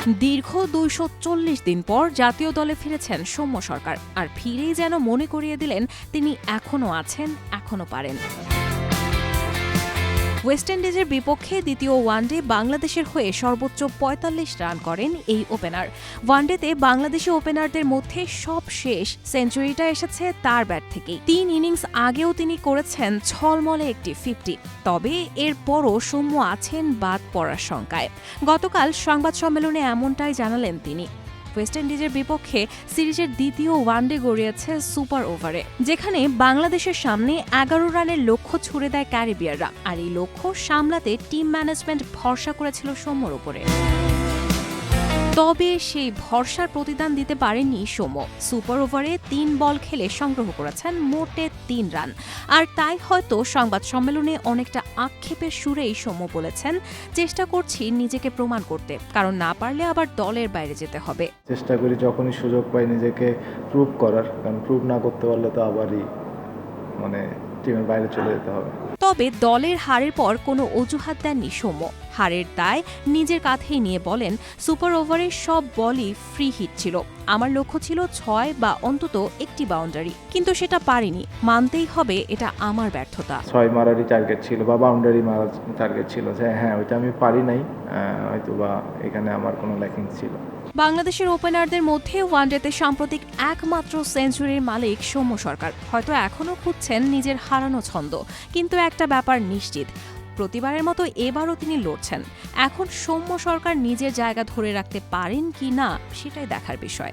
দীর্ঘ ২৪০ দিন পর জাতীয় দলে ফিরেছেন সৌম্য সরকার, আর ফিরেই যেন মনে করিয়ে দিলেন তিনি এখনও আছেন, এখনও পারেন। ওয়েস্ট ইন্ডিজের বিপক্ষে দ্বিতীয় ওয়ানডে বাংলাদেশের হয়ে সর্বোচ্চ ৪৫ রান করেন এই ওপেনার। ওয়ানডেতে বাংলাদেশি ওপেনারদের মধ্যে সবশেষ সেঞ্চুরিটা এসেছে তার ব্যাট থেকেই। ৩ ইনিংস আগেও তিনি করেছেন ছলমলে একটি ৫০। তবে এরপরও সৌম্য আছেন বাদ পড়ার শঙ্কায়। গতকাল সংবাদ সম্মেলনে এমনটাই জানালেন তিনি। ওয়েস্ট ইন্ডিজের বিপক্ষে সিরিজের দ্বিতীয় ওয়ানডে গড়িয়েছে সুপার ওভারে, যেখানে বাংলাদেশের সামনে ১১ রানের লক্ষ্য ছুড়ে দেয় ক্যারিবিয়াররা, আর এই লক্ষ্য সামলাতে টিম ম্যানেজমেন্ট ভরসা করেছিল সৌম্যর উপরে। তবে সেই ভরসার প্রতিদান দিতে পারেননি সৌম্য। সুপার ওভারে ৩ বল খেলে সংগ্রহ করেছেন মোটে ৩ রান। আর তাই হয়তো সংবাদ সম্মেলনে অনেকটা আক্ষেপের সুরেই সৌম্য বলেছেন, চেষ্টা করছি নিজেকে প্রমাণ করতে, কারণ না পারলে আবার দলের বাইরে যেতে হবে। চেষ্টা করি যখনই সুযোগ পাই নিজেকে প্রুভ করার, কারণ প্রুভ না করতে পারলে তো আবারই টিমের বাইরে চলে যেতে হবে। তবে দলের হারের পর কোনো অজুহাত দেননি সৌম্য। হারের দায় নিজের কাঁধেই নিয়ে বলেন, সুপার ওভারের সব বলই ফ্রি হিট ছিল। আমার লক্ষ্য ছিল ৬ বা অন্তত একটি বাউন্ডারি, কিন্তু সেটা পারিনি। মানতেই হবে এটা আমার ব্যর্থতা। ৬ মারারই টার্গেট ছিল বা বাউন্ডারি মারার টার্গেট ছিল, যে হ্যাঁ ওইটা আমি পারি নাই, হয়তো বা এখানে আমার কোনো ল্যাকিং ছিল। বাংলাদেশের ওপেনারদের মধ্যে ওয়ানডেতে সাম্প্রতিক একমাত্র সেঞ্চুরির মালিক সৌম্য সরকার। হয়তো এখনও খুঁজছেন নিজের হারানো ছন্দ, কিন্তু একটা ব্যাপার নিশ্চিত, প্রতিবারের মতো এবারও তিনি লড়ছেন। এখন সৌম্য সরকার নিজের জায়গা ধরে রাখতে পারেন কি না সেটাই দেখার বিষয়।